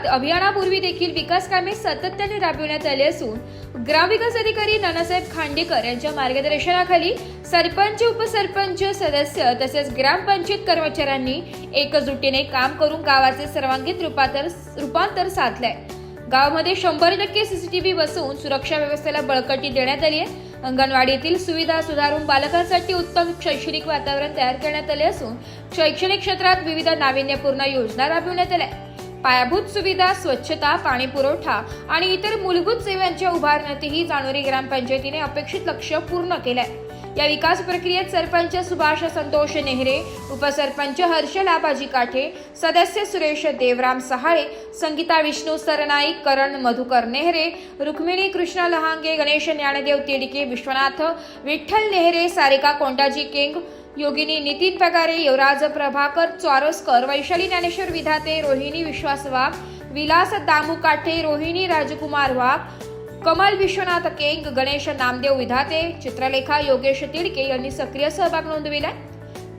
तालुक्यात अभियानापूर्वी देखील विकास कामे सातत्याने राबविण्यात आली असून ग्रामविकास अधिकारी नानासाहेब खांडेकर यांच्या मार्गदर्शनाखाली सरपंच, उपसरपंच, सदस्य तसेच ग्रामपंचायत कर्मचाऱ्यांनी एकजुटीने काम करून गावाचे सर्वांगीण रूपांतर साधलंय। गावामध्ये 100% सीसीटीव्ही बसवून सुरक्षा व्यवस्थेला बळकटी देण्यात आली आहे। अंगणवाडीतील सुविधा सुधारून बालकांसाठी उत्तम शैक्षणिक वातावरण तयार करण्यात आले असून शैक्षणिक क्षेत्रात विविध नाविन्यपूर्ण योजना राबविण्यात आल्या। पायाभूत सुविधा, स्वच्छता, पाणी पुरवठा आणि इतर मूलभूत सेवांच्या उभारण्यातही जानोरी ग्रामपंचायतीने अपेक्षित लक्ष्य पूर्ण केलंय। या विकास प्रक्रियेत सरपंच सुभाष संतोष नेहरे, उपसरपंच हर्षल आबाजी काठे, सदस्य सुरेश देवराम सहाळे, संगीता विष्णू सरनाईक, करण मधुकर नेहरे, रुक्मिणी कृष्ण लहांगे, गणेश ज्ञानदेव तिडके, विश्वनाथ विठ्ठल नेहरे, सारिका कोंडाजी किंग, योगिनी नितीन पगारे, युवराज प्रभाकर चौरसकर, वैशाली ज्ञानेश्वर विधाते, रोहिणी विश्वास वाघ, विलास दामू काठे, रोहिणी राजकुमार वाघ, कमल विश्वनाथ केंग, गणेश नामदेव विधाते, चित्रलेखा योगेश तिडके यांनी सक्रिय सहभाग नोंदविला।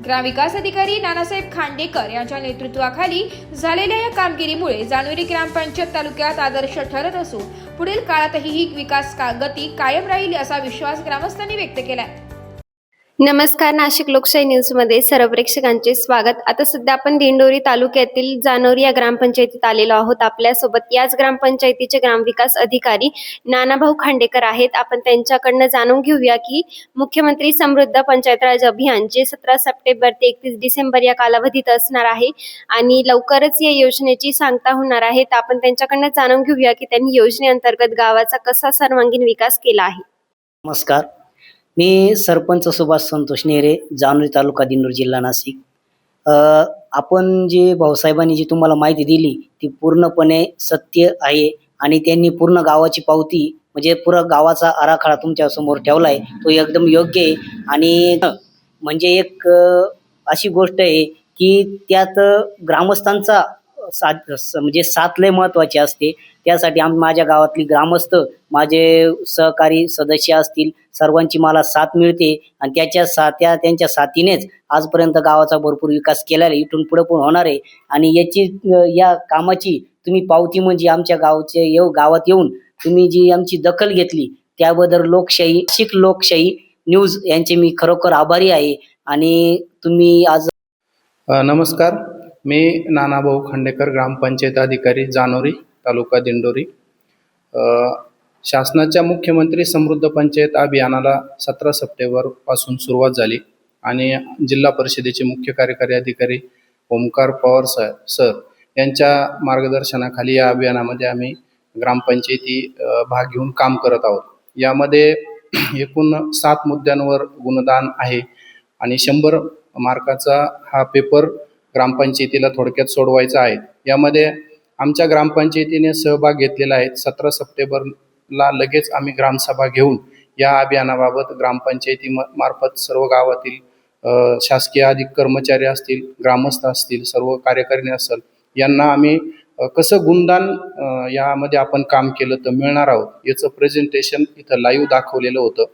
ग्रामविकास अधिकारी नानासाहेब खांडेकर यांच्या नेतृत्वाखाली झालेल्या या कामगिरीमुळे जानोरी ग्रामपंचायत तालुक्यात आदर्श ठरत असून पुढील काळातही ही विकास गती कायम राहील असा विश्वास ग्रामस्थांनी व्यक्त केलाय। नमस्कार, नाशिक लोकशाही न्यूज मध्ये सर्व प्रेक्षकांचे स्वागत। आता सध्या आपण दिंडोरी तालुक्यातील जानोरी या ग्रामपंचायतीत आलेलो आहोत। आपल्यासोबत याच ग्रामपंचायतीचे ग्रामविकास अधिकारी नानाभाऊ खांडेकर आहेत। आपण त्यांच्याकडनं जाणून घेऊया की मुख्यमंत्री समृद्ध पंचायत राज अभियान जे 17 सप्टेंबर ते 31 डिसेंबर या कालावधीत असणार आहे आणि लवकरच या योजनेची सांगता होणार आहे। आपण त्यांच्याकडनं जाणून घेऊया की त्यांनी योजनेअंतर्गत गावाचा कसा सर्वांगीण विकास केला आहे। नमस्कार, मी सरपंच सुभाष संतोष नेहरे, जानोरी तालुका, दिंडोरी जिल्हा, नाशिक। आपण जी भाऊसाहेबांनी जी तुम्हाला माहिती दिली ती पूर्णपणे सत्य आहे आणि त्यांनी पूर्ण गावाची पावती म्हणजे पुरा गावाचा आराखडा तुमच्या समोर ठेवलाय, तो एकदम योग्य आहे। आणि म्हणजे एक अशी गोष्ट आहे की त्यात ग्रामस्थांचा म्हणजे साथ लय महत्वाची असते। त्यासाठी माझ्या गावातली ग्रामस्थ, माझे सहकारी सदस्य असतील, सर्वांची मला साथ मिळते आणि त्यांच्या साथीनेच आजपर्यंत गावाचा भरपूर विकास केलेला आहे, इथून पुढे पण होणार आहे। आणि या कामाची तुम्ही पावती म्हणजे आमच्या गावात येऊन तुम्ही जी आमची दखल घेतली त्याबद्दल लोकशाही न्यूज यांचे मी खरोखर आभारी आहे। आणि तुम्ही आज नमस्कार, मी नानाभाऊ खांडेकर, ग्रामपंचायत अधिकारी, जानोरी तालुका, दिंडोरी। शासनाच्या मुख्यमंत्री समृद्ध पंचायत अभियानाला 17 सप्टेंबर पासून सुरुवात झाली आणि जिल्हा परिषदेचे मुख्य कार्यकारी अधिकारी ओमकार पवार सर यांच्या मार्गदर्शनाखाली या अभियानामध्ये आम्ही ग्रामपंचायती भाग घेऊन काम करत आहोत। यामध्ये एकूण 7 मुद्द्यांवर गुणदान आहे आणि 100 मार्काचा हा पेपर ग्रामपंचायतीला थोडक्यात सोडवायचा आहे। यामध्ये आमच्या ग्रामपंचायतीने सहभाग घेतलेला आहे। 17 सप्टेंबरला लगेच आम्ही ग्रामसभा घेऊन या अभियानाबाबत ग्रामपंचायती मार्फत सर्व गावातील शासकीय अधिक कर्मचारी असतील, ग्रामस्थ असतील, सर्व कार्यकारिणी असेल, यांना आम्ही कसं गुणदान यामध्ये आपण काम केलं तर मिळणार आहोत याचं प्रेझेंटेशन इथं लाईव्ह दाखवलेलं होतं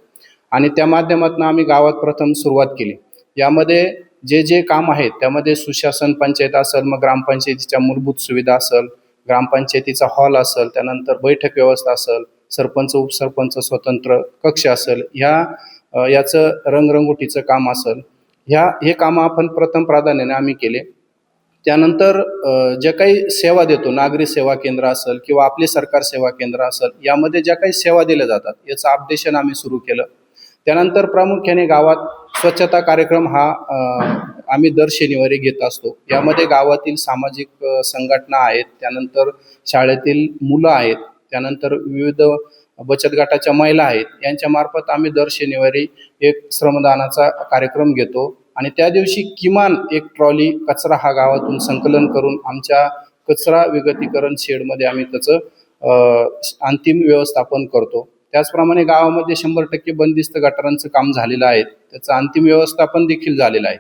आणि त्या माध्यमातून आम्ही गावात प्रथम सुरुवात केली। यामध्ये जे काम आहेत त्यामध्ये सुशासन पंचायत असेल, मग ग्रामपंचायतीच्या मूलभूत सुविधा असेल, ग्रामपंचायतीचा हॉल असेल, त्यानंतर बैठक व्यवस्था असेल, सरपंच उपसरपंच स्वतंत्र कक्ष असेल, याचं रंगरंगोटीचं काम असेल, हे कामं आपण प्रथम प्राधान्याने आम्ही केले। त्यानंतर ज्या काही सेवा देतो, नागरी सेवा केंद्र असेल किंवा आपले सरकार सेवा केंद्र असेल, यामध्ये ज्या काही सेवा दिल्या जातात याचं अपडेशन आम्ही सुरू केलं। त्यानंतर प्रामुख्याने गावात स्वच्छता कार्यक्रम हा आम्ही दर शनिवारी घेत असतो। यामध्ये गावातील सामाजिक संघटना आहेत, त्यानंतर शाळेतील मुलं आहेत, त्यानंतर विविध बचत गटाच्या महिला आहेत, यांच्या मार्फत आम्ही दर शनिवारी एक श्रमदानाचा कार्यक्रम घेतो आणि त्या दिवशी किमान एक ट्रॉली कचरा हा गावातून संकलन करून आमच्या कचरा विघटीकरण शेडमध्ये आम्ही त्याचं अंतिम व्यवस्थापन करतो। त्याचप्रमाणे गावामध्ये 100% बंदिस्त गटारांचं काम झालेलं आहे, त्याचं अंतिम व्यवस्थापन देखील झालेलं आहे।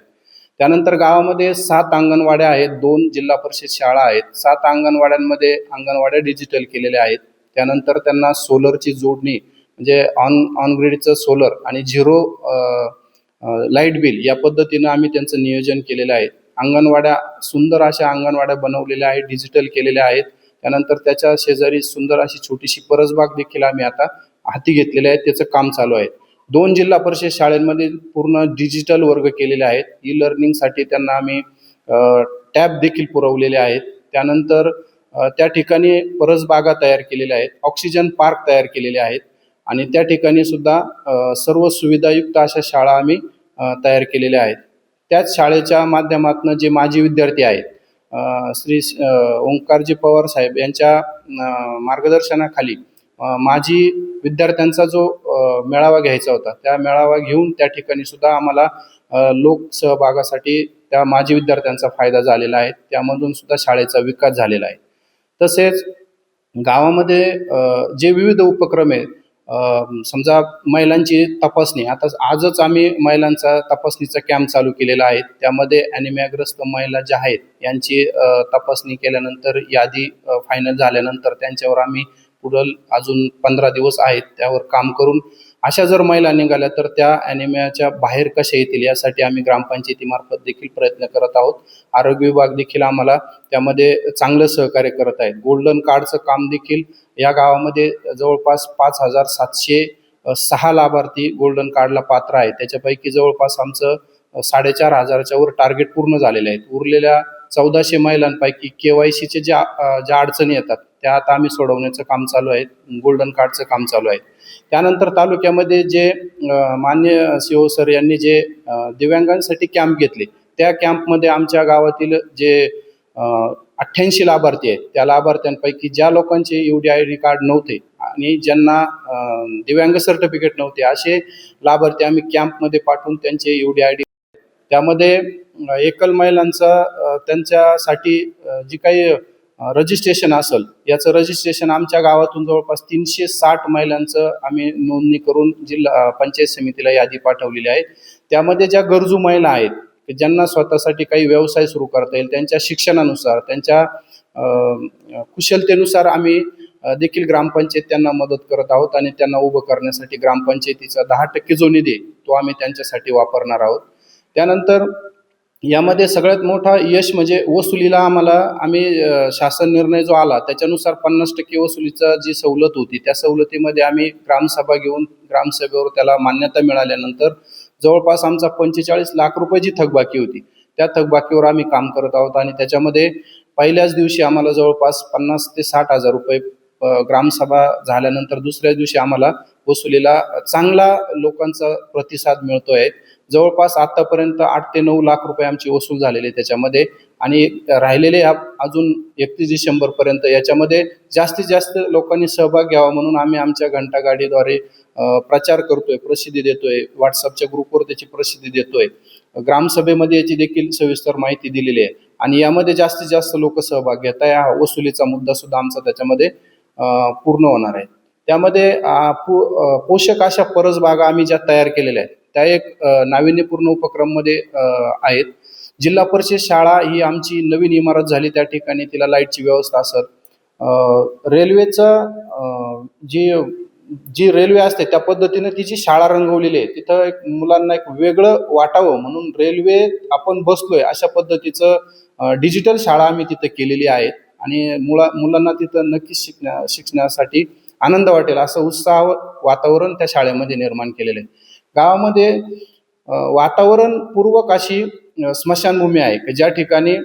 त्यानंतर गावामध्ये 7 अंगणवाड्या आहेत, 2 जिल्हा परिषद शाळा आहेत। 7 अंगणवाड्यांमध्ये अंगणवाड्या डिजिटल केलेल्या आहेत। त्यानंतर त्यांना सोलरची जोडणी म्हणजे ऑन ग्रिडचं सोलर आणि 0 लाईट बिल या पद्धतीनं आम्ही त्यांचं नियोजन केलेलं आहे। अंगणवाड्या सुंदर अशा अंगणवाड्या बनवलेल्या आहेत, डिजिटल केलेल्या आहेत। त्यानंतर त्याच्या शेजारी सुंदर अशी छोटीशी परसबाग देखील आम्ही आता हाती घेतलेले आहेत. त्याचं काम चालू आहे. 2 जिल्हा परिषद शाळांमध्ये पूर्ण डिजिटल वर्ग केलेले आहेत. ई लर्निंगसाठी त्यांना आम्ही टॅब देखील पुरवलेले आहेत. त्यानंतर त्या ठिकाणी परसबागा तयार केलेल्या आहेत. ऑक्सिजन पार्क तयार केलेले आहेत आणि त्या ठिकाणी सुद्धा सर्व सुविधायुक्त अशा शाळा आम्ही तयार केलेल्या आहेत. त्याच शाळेच्या माध्यमातून जे माजी विद्यार्थी आहेत, श्री ओंकारजी पवार साहेब यांच्या मार्गदर्शनाखाली माजी विद्यार्थ्यांचा जो मेळावा घ्यायचा होता, त्या मेळावा घेऊन त्या ठिकाणी सुद्धा आम्हाला लोकसहभागासाठी त्या माजी विद्यार्थ्यांचा फायदा झालेला आहे. त्यामधून सुद्धा शाळेचा विकास झालेला आहे. तसेच गावामध्ये जे विविध उपक्रम आहेत, समजा महिलांची तपासणी, आता आजच आम्ही महिलांचा तपासणीचा कॅम्प चालू केलेला आहे. त्यामध्ये ॲनिमियाग्रस्त महिला ज्या आहेत यांची तपासणी केल्यानंतर यादी फायनल झाल्यानंतर त्यांच्यावर आम्ही पुढील अजून 15 दिवस आहेत त्यावर काम करून अशा जर महिला निघाल्या तर त्या ॲनिमियाच्या बाहेर कशा येतील यासाठी आम्ही ग्रामपंचायतीमार्फत देखील प्रयत्न करत आहोत. आरोग्य विभाग देखील आम्हाला त्यामध्ये चांगलं सहकार्य करत आहेत. गोल्डन कार्डचं काम देखील या गावामध्ये जवळपास 5,706 लाभार्थी गोल्डन कार्डला पात्र आहेत. त्याच्यापैकी जवळपास आमचं 4,500च्या वर टार्गेट पूर्ण झालेले आहेत. उरलेल्या 1400 महिलांपैकी KYCचे ज्या अडचणी येतात त्या आता आम्ही सोडवण्याचं काम चालू आहे. गोल्डन कार्डचं काम चालू आहे. त्यानंतर तालुक्यामध्ये जे मान्य CO सर यांनी जे दिव्यांगांसाठी कॅम्प घेतले, त्या कॅम्पमध्ये आमच्या गावातील जे 88 लाभार्थी आहेत, त्या लाभार्थ्यांपैकी ज्या लोकांचे UDID कार्ड नव्हते आणि ज्यांना दिव्यांग सर्टिफिकेट नव्हते असे लाभार्थी आम्ही कॅम्पमध्ये पाठवून त्यांचे UDID, त्यामध्ये एकल महिलांचा त्यांच्यासाठी जी काही रजिस्ट्रेशन असेल याचं रजिस्ट्रेशन आमच्या गावातून जवळपास 360 महिलांचं आम्ही नोंदणी करून जिल्हा पंचायत समितीला यादी पाठवलेली आहे. त्यामध्ये ज्या गरजू महिला आहेत की ज्यांना स्वतःसाठी काही व्यवसाय सुरू करता येईल, त्यांच्या शिक्षणानुसार, त्यांच्या कुशलतेनुसार आम्ही देखील ग्रामपंचायत त्यांना मदत करत आहोत आणि त्यांना उभं करण्यासाठी ग्रामपंचायतीचा 10% जो निधी तो आम्ही त्यांच्यासाठी वापरणार आहोत. त्यानंतर यामध्ये सगळ्यात मोठा यश म्हणजे वसुलीला आम्ही शासन निर्णय जो आला त्याच्यानुसार 50% वसुलीचा जी सवलत होती त्या सवलतीमध्ये आम्ही ग्रामसभा घेऊन ग्रामसभेवर त्याला मान्यता मिळाल्यानंतर जवळपास आमचा 45 लाख रुपये जी थकबाकी होती त्या थकबाकीवर आम्ही काम करत आहोत आणि त्याच्यामध्ये पहिल्याच दिवशी आम्हाला जवळपास 50 ते 60 हजार रुपये ग्रामसभा झाल्यानंतर दुसऱ्या दिवशी आम्हाला वसुलीला चांगला लोकांचा प्रतिसाद मिळतोय. जवळपास आतापर्यंत 8 ते 9 लाख रुपये आमची वसूल झालेली आहे त्याच्यामध्ये आणि राहिलेले अजून 31 डिसेंबरपर्यंत याच्यामध्ये जास्तीत जास्त लोकांनी सहभाग घ्यावा म्हणून आम्ही आमच्या घंटागाडीद्वारे प्रचार करतोय, प्रसिद्धी देतोय, व्हॉट्सअपच्या ग्रुपवर त्याची प्रसिद्धी देतोय. ग्रामसभेमध्ये याची देखील सविस्तर माहिती दिलेली आहे आणि यामध्ये जास्तीत जास्त लोक सहभाग घेत आहे. हा वसुलीचा मुद्दा सुद्धा आमचा त्याच्यामध्ये पूर्ण होणार आहे. त्यामध्ये पोषक अशा परसबागा आम्ही ज्या तयार केलेल्या आहेत त्या एक नाविन्यपूर्ण उपक्रममध्ये आहेत. जिल्हा परिषद शाळा ही आमची नवीन इमारत झाली, त्या ठिकाणी तिला लाईटची व्यवस्था असेल. रेल्वेचं जी रेल्वे असते त्या पद्धतीने तिची शाळा रंगवलेली आहे. तिथं एक मुलांना एक वेगळं वाटावं म्हणून रेल्वे आपण बसलोय अशा पद्धतीचं डिजिटल शाळा आम्ही तिथं केलेली आहे आणि मुलांना तिथं नक्कीच शिकण्यासाठी आनंद वाटेल असं उत्साह वातावरण त्या शाळेमध्ये निर्माण केलेलं आहे. गावामध्ये वातावरणपूर्वक अशी स्मशानभूमी आहे की ज्या ठिकाणी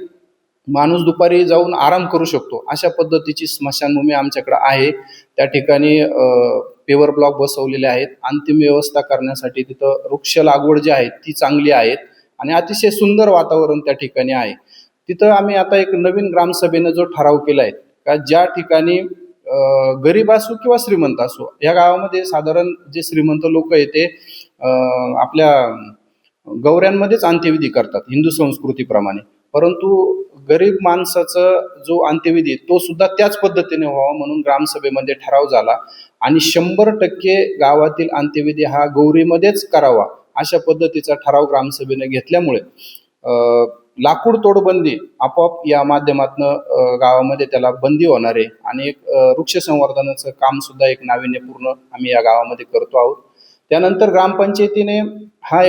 माणूस दुपारी जाऊन आराम करू शकतो अशा पद्धतीची स्मशानभूमी आमच्याकडे आहे. त्या ठिकाणी पेवर ब्लॉक बसवलेले आहेत. अंतिम व्यवस्था करण्यासाठी तिथं वृक्ष लागवड जी आहे ती चांगली आहेत आणि अतिशय सुंदर वातावरण त्या ठिकाणी आहे. तिथं आम्ही आता एक नवीन ग्रामसभेनं जो ठराव केला आहे का ज्या ठिकाणी गरीब असो किंवा श्रीमंत असो, या गावामध्ये साधारण जे श्रीमंत लोक आहेत ते आपल्या गौऱ्यांमध्येच अंत्यविधी करतात हिंदू संस्कृतीप्रमाणे, परंतु गरीब माणसाचा जो अंत्यविधी तो सुद्धा त्याच पद्धतीने व्हावा म्हणून ग्रामसभेमध्ये ठराव झाला आणि 100% गावातील अंत्यविधी हा गौरीमध्येच करावा अशा पद्धतीचा ठराव ग्रामसभेने घेतल्यामुळे लाकूड तोडबंदी आपोआप या माध्यमातून गावामध्ये त्याला बंदी होणार आहे आणि एक वृक्ष संवर्धनाचं काम सुद्धा एक नाविन्यपूर्ण आम्ही या गावामध्ये करतो आहोत. त्यानंतर ग्रामपंचायतीने हा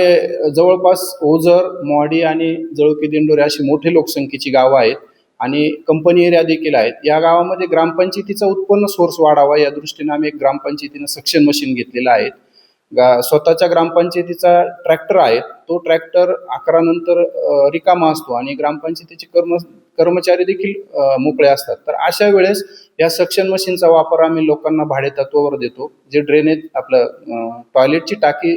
जवळपास ओझर, मोहाडी आणि जळुकी दिंडोरी अशी मोठी लोकसंख्येची गावं आहेत. आणि कंपनी एरिया देखील आहेत. या गावामध्ये ग्रामपंचायतीचा उत्पन्न सोर्स वाढावा या दृष्टीने आम्ही एक ग्रामपंचायतीनं सक्शन मशीन घेतलेलं आहे. स्वतःच्या ग्रामपंचायतीचा ट्रॅक्टर आहे, तो ट्रॅक्टर 11 नंतर रिकामा असतो आणि ग्रामपंचायतीचे कर्मचारी देखील मोकळे असतात. तर अशा वेळेस या सक्शन मशीनचा वापर आम्ही लोकांना भाडेतत्वावर देतो. जे ड्रेनेज आपलं टॉयलेटची टाकी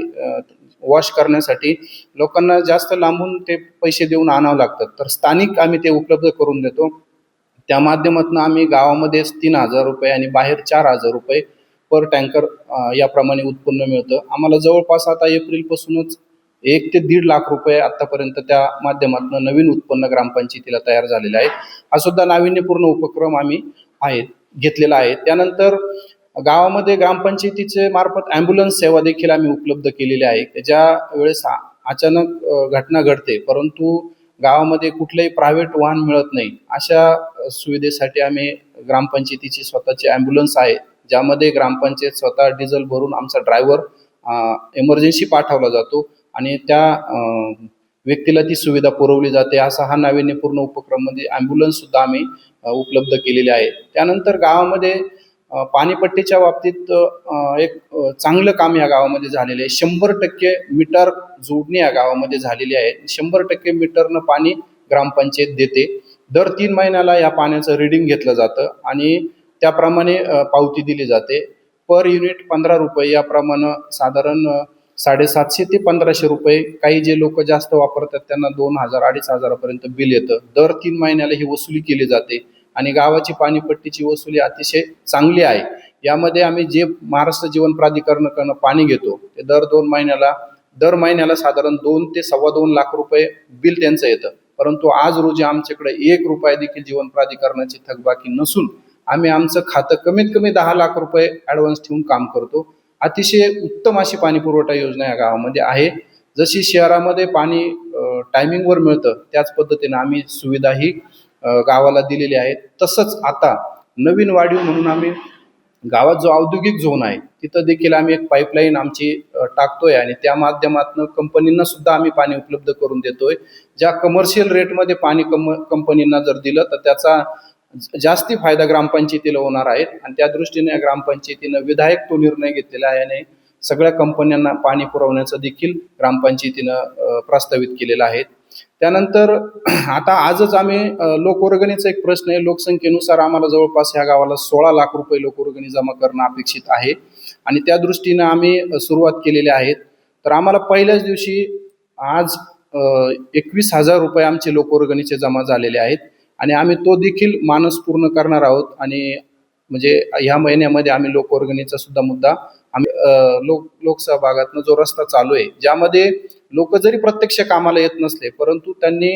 वॉश करण्यासाठी लोकांना जास्त लांबून ते पैसे देऊन आणावं लागतात, तर स्थानिक आम्ही ते उपलब्ध करून देतो. त्या माध्यमातून आम्ही गावामध्ये 3,000 रुपये आणि बाहेर 4,000 रुपये पर टँकर याप्रमाणे उत्पन्न मिळतं. आम्हाला जवळपास आता एप्रिलपासूनच 1 ते 1.5 लाख रुपये आतापर्यंत त्या माध्यमातून नवीन उत्पन्न ग्रामपंचायतीला तयार झालेलं आहे. हा सुद्धा नाविन्यपूर्ण उपक्रम आम्ही घेतलेला आहे. त्यानंतर गावामध्ये ग्रामपंचायतीचे मार्फत ॲम्ब्युलन्स सेवा देखील आम्ही उपलब्ध केलेली आहे. ज्या वेळेस अचानक घटना घडते परंतु गावामध्ये कुठलंही प्रायव्हेट वाहन मिळत नाही, अशा सुविधेसाठी आम्ही ग्रामपंचायतीची स्वतःची ॲम्ब्युलन्स आहे, ज्यामध्ये ग्रामपंचायत स्वतः डिझेल भरून आमचा ड्रायव्हर एमर्जन्सी पाठवला जातो आणि त्या व्यक्तीला ती सुविधा पुरवली जाते. असा हा नाविन्यपूर्ण उपक्रम म्हणजे ॲम्ब्युलन्स सुद्धा आम्ही उपलब्ध केलेले आहे. त्यानंतर गावामध्ये पाणीपट्टीच्या बाबतीत एक चांगलं काम या गावामध्ये झालेलं आहे. 100% मीटर जोडणी या गावामध्ये झालेली आहे. 100% मीटरनं पाणी ग्रामपंचायत देते. दर 3 महिन्याला या पाण्याचं रिडिंग घेतलं जातं आणि त्याप्रमाणे पावती दिली जाते. पर युनिट 15 रुपये याप्रमाणे साधारण 750 ते 1,500 रुपये. काही जे लोक जास्त वापरतात त्यांना 2,000 2,500 पर्यंत बिल येतं. दर 3 महिन्याला ही वसुली केली जाते आणि गावाची पाणीपट्टीची वसुली अतिशय चांगली आहे. यामध्ये आम्ही जे महाराष्ट्र जीवन प्राधिकरणाकडून पाणी घेतो ते दर महिन्याला साधारण 2 ते 2.25 लाख रुपये बिल त्यांचं येतं. परंतु आज रोजी आमच्याकडे 1 रुपया देखील जीवन प्राधिकरणाची थकबाकी नसून आम्ही आमचं खातं कमीत कमी 10 लाख रुपये ॲडव्हान्स ठेवून काम करतो. अतिशय उत्तम अशी पाणी पुरवठा योजना या गावामध्ये आहे. जशी शहरामध्ये पाणी टायमिंगवर मिळतं त्याच पद्धतीने आम्ही सुविधाही गावाला दिलेली आहे. तसंच आता नवीन वाढीव म्हणून आम्ही गावात जो औद्योगिक झोन आहे तिथं देखील आम्ही एक पाईपलाईन आमची टाकतोय आणि त्या माध्यमातून कंपनींना सुद्धा आम्ही पाणी उपलब्ध करून देतोय. ज्या कमर्शियल रेटमध्ये पाणी कंपनींना जर दिलं तर त्याचा जास्ती फायदा ग्रामपंचायतीला होणार आहे आणि त्या दृष्टीने ग्रामपंचायतीनं विधायक तो निर्णय घेतलेला आहे आणि सगळ्या कंपन्यांना पाणी पुरवण्याचं देखील ग्रामपंचायतीनं प्रस्तावित केलेलं आहे. त्यानंतर आता आजच आम्ही लोकवर्गणीचा एक प्रश्न आहे. लोकसंख्येनुसार आम्हाला जवळपास ह्या गावाला 16 लाख रुपये लोकवर्गणी जमा करणं अपेक्षित आहे आणि त्या दृष्टीनं आम्ही सुरुवात केलेली आहे. तर आम्हाला पहिल्याच दिवशी आज 21,000 रुपये आमचे लोकवर्गणीचे जमा झालेले आहेत आणि आम्ही तो देखील मानस पूर्ण करणार आहोत आणि म्हणजे ह्या महिन्यामध्ये आम्ही लोकवर्गणीचा सुद्धा मुद्दा आम्ही लोकसहभागातनं जो रस्ता चालू आहे, ज्यामध्ये लोक जरी प्रत्यक्ष कामाला येत नसले परंतु त्यांनी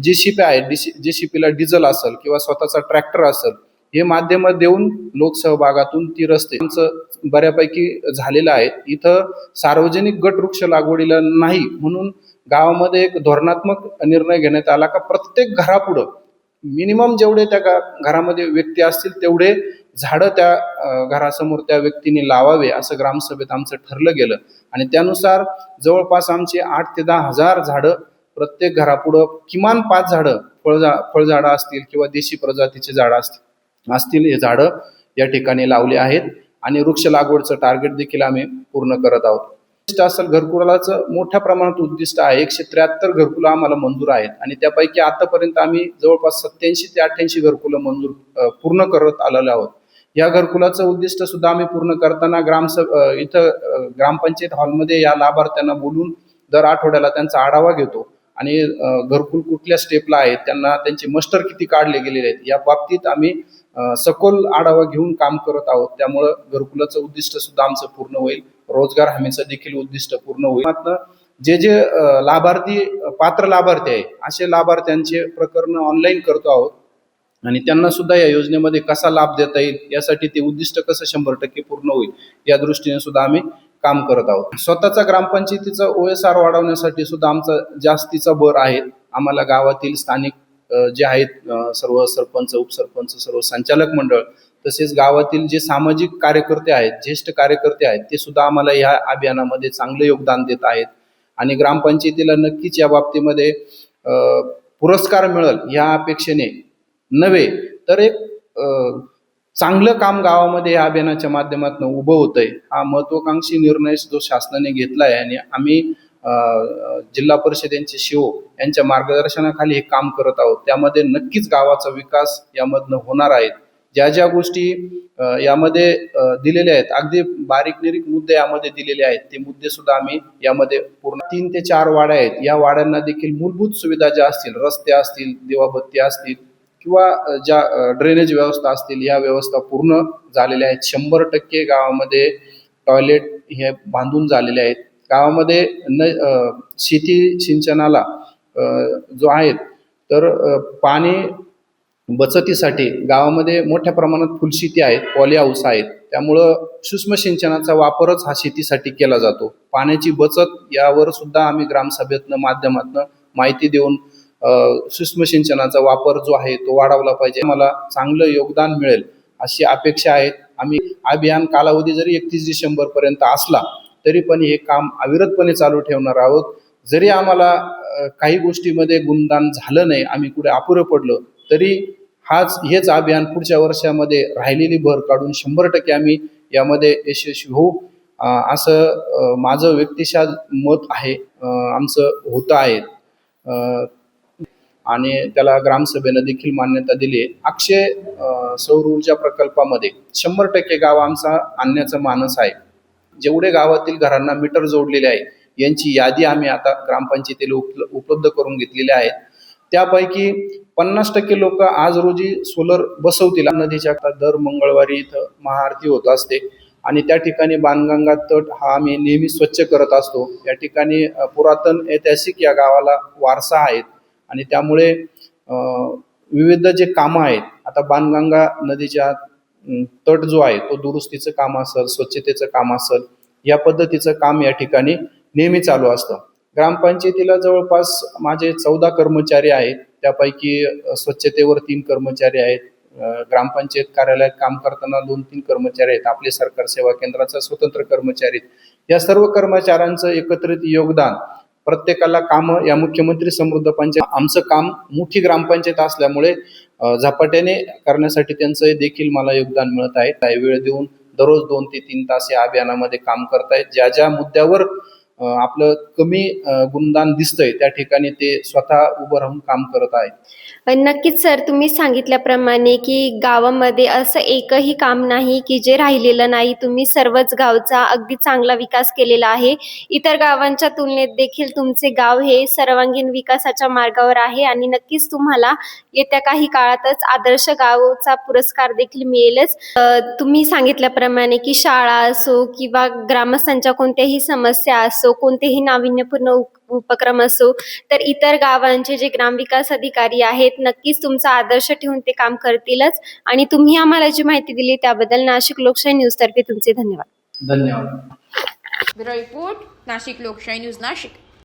JCP आहे, JCPला डिझेल असेल किंवा स्वतःचा ट्रॅक्टर असेल हे माध्यम देऊन लोकसहभागातून ती रस्ते आमचं बऱ्यापैकी झालेलं आहे. इथं सार्वजनिक गट वृक्ष लागवडीला नाही म्हणून गावामध्ये एक धोरणात्मक निर्णय घेण्यात आला का प्रत्येक घरापुढं मिनिमम जेवढे त्या घरामध्ये व्यक्ती असतील तेवढे झाडं त्या घरासमोर त्या व्यक्तीने लावावे असं ग्रामसभेत आमचं ठरलं गेलं आणि त्यानुसार जवळपास आमचे 8 ते 10 हजार झाडं प्रत्येक घरापुढं किमान 5 झाडं फळझाडं असतील किंवा देशी प्रजातीचे झाडं असतील हे झाडं या ठिकाणी लावले आहेत आणि वृक्ष लागवडचं टार्गेट देखील आम्ही पूर्ण करत आहोत. असेल घरकुलाचं मोठ्या प्रमाणात उद्दिष्ट आहे. 173 घरकुलं आम्हाला मंजूर आहेत आणि त्यापैकी आतापर्यंत आम्ही जवळपास 87 ते 88 घरकुलं मंजूर पूर्ण करत आलेलो आहोत. या घरकुलाचं उद्दिष्ट सुद्धा आम्ही पूर्ण करताना इथं ग्रामपंचायत हॉलमध्ये या लाभार्थ्यांना बोलून दर आठवड्याला त्यांचा आढावा घेतो आणि घरकुल कुठल्या स्टेपला आहेत, त्यांना त्यांचे मस्टर किती काढले गेलेले आहेत या बाबतीत आम्ही सखोल आढावा घेऊन काम करत आहोत. त्यामुळं घरकुलाचं उद्दिष्ट सुद्धा आमचं पूर्ण होईल. रोजगार हमीचं देखील उद्दिष्ट पूर्ण होईल. जे लाभार्थी पात्र लाभार्थी आहे असे लाभार्थ्यांचे प्रकरण ऑनलाईन करतो आहोत आणि त्यांना सुद्धा या योजनेमध्ये कसा लाभ देता येईल यासाठी ते उद्दिष्ट कसं 100% पूर्ण होईल या दृष्टीने सुद्धा आम्ही काम करत आहोत. स्वतःचा ग्रामपंचायतीचा OSR वाढवण्यासाठी सुद्धा आमचा जास्तीचा भर आहे. आम्हाला गावातील स्थानिक जे आहेत सर्व सरपंच, उपसरपंच, सर्व संचालक मंडळ तसेच गावातील जे सामाजिक कार्यकर्ते आहेत, ज्येष्ठ कार्यकर्ते आहेत ते सुद्धा आम्हाला या अभियानामध्ये चांगलं योगदान देत आहेत आणि ग्रामपंचायतीला नक्कीच या बाबतीमध्ये पुरस्कार मिळेल या अपेक्षेने नव्हे तर एक चांगलं काम गावामध्ये या अभियानाच्या माध्यमातून उभं होतंय. हा महत्वाकांक्षी निर्णय जो शासनाने घेतलाय आणि आम्ही जिल्हा परिषदेचे शिओ यांच्या मार्गदर्शनाखाली हे काम करत आहोत. त्यामध्ये नक्कीच गावाचा विकास यामधनं होणार आहे. ज्या ज्या गोष्टी यामध्ये दिलेल्या आहेत, अगदी बारीक निरीक मुद्दे यामध्ये दिलेले आहेत, ते मुद्दे सुद्धा आम्ही यामध्ये पूर्ण 3 ते 4 वाड्या आहेत. या वाड्यांना देखील मूलभूत सुविधा ज्या असतील, रस्ते असतील, दिवाबत्ती असतील किंवा ज्या ड्रेनेज व्यवस्था असतील, या व्यवस्था पूर्ण झालेल्या आहेत. 100% गावामध्ये टॉयलेट हे बांधून झालेले आहेत. गावामध्ये शेती सिंचनाला जो आहेत तर पाणी बचतीसाठी गावामध्ये मोठ्या प्रमाणात फुलशेती आहेत, पॉली हाऊस आहेत. त्यामुळं सूक्ष्म सिंचनाचा वापरच हा शेतीसाठी केला जातो. पाण्याची बचत यावर सुद्धा आम्ही ग्रामसभेतनं माध्यमातून माहिती देऊन सूक्ष्म सिंचनाचा वापर जो आहे तो वाढवला पाहिजे. मला चांगलं योगदान मिळेल अशी अपेक्षा आहे. आम्ही अभियान कालावधी जरी 31 डिसेंबर पर्यंत असला तरी पण हे काम अविरतपणे चालू ठेवणार आहोत. जरी आम्हाला काही गोष्टीमध्ये गुणदान झालं नाही, आम्ही कुठे अपुरं पडलो, तरी हेच अभियान पुढच्या वर्षामध्ये राहिलेली भर काढून 100% आम्ही यामध्ये यशस्वी होऊ असं माझं व्यक्तिशः मत आहे. आमचं होतं आहे आणि त्याला ग्रामसभेनं देखील मान्यता दिली आहे. अक्षय सौर ऊर्जा प्रकल्पामध्ये 100% गाव आमचा आणण्याचा मानस आहे. जेवढे गावातील घरांना मीटर जोडलेले आहे यांची यादी आम्ही आता ग्रामपंचायतीला उपलब्ध करून घेतलेली आहे. त्यापैकी 50% लोक आज रोजी सोलर बसवतील. नदीच्या दर मंगळवारी इथं महाआरती होत असते आणि त्या ठिकाणी बाणगंगा तट हा आम्ही नेहमी स्वच्छ करत असतो. या ठिकाणी पुरातन ऐतिहासिक या गावाला वारसा आहेत आणि त्यामुळे विविध जे कामं आहेत, आता बाणगंगा नदीच्या तट जो आहे तो दुरुस्तीचं काम असेल, स्वच्छतेचं काम असेल, या पद्धतीचं काम या ठिकाणी नेहमी चालू असतं. ग्रामपंचायतीला जवळपास माझे 14 कर्मचारी आहेत. त्यापैकी स्वच्छतेवर 3 कर्मचारी आहेत. ग्रामपंचायत कार्यालयात काम करताना 2-3 कर्मचारी आहेत. आपले सरकार सेवा केंद्राचा स्वतंत्र कर्मचारी आहेत. या सर्व कर्मचाऱ्यांचं एकत्रित योगदान, प्रत्येकाला कामं या मुख्यमंत्री समृद्ध पंचायत, आमचं काम मोठी ग्रामपंचायत असल्यामुळे झपाट्याने करण्यासाठी त्यांचं देखील मला योगदान मिळत आहे. काही वेळ देऊन दररोज 2 ते 3 तास या अभियानामध्ये काम करतायत. ज्या ज्या मुद्द्यावर आपलं कमी गुणदान दिसतंय त्या ठिकाणी ते स्वतः उभं राहून काम करत आहेत. नक्कीच सर, तुम्ही सांगितल्याप्रमाणे की गावामध्ये असं एकही काम नाही की जे राहिलेलं नाही. तुम्ही सर्वच गावचा अगदी चांगला विकास केलेला आहे. इतर गावांच्या तुलनेत देखील तुमचे गाव हे सर्वांगीण विकासाच्या मार्गावर आहे आणि नक्कीच तुम्हाला येत्या काही काळातच आदर्श गावचा पुरस्कार देखील मिळेलच. तुम्ही सांगितल्याप्रमाणे की शाळा असो किंवा ग्रामस्थांच्या कोणत्याही समस्या असो, कोणतेही नाविन्यपूर्ण उपक्रम असो, तर इतर गावांचे जे ग्रामविकास अधिकारी आहेत नक्कीच तुमचा आदर्श ठेवून ते काम करतीलच. आणि तुम्ही आम्हाला जी माहिती दिली त्याबद्दल नाशिक लोकशाही न्यूज तर्फे तुमचे धन्यवाद. धन्यवाद. ब्युरो रिपोर्ट, नाशिक लोकशाही न्यूज, नाशिक.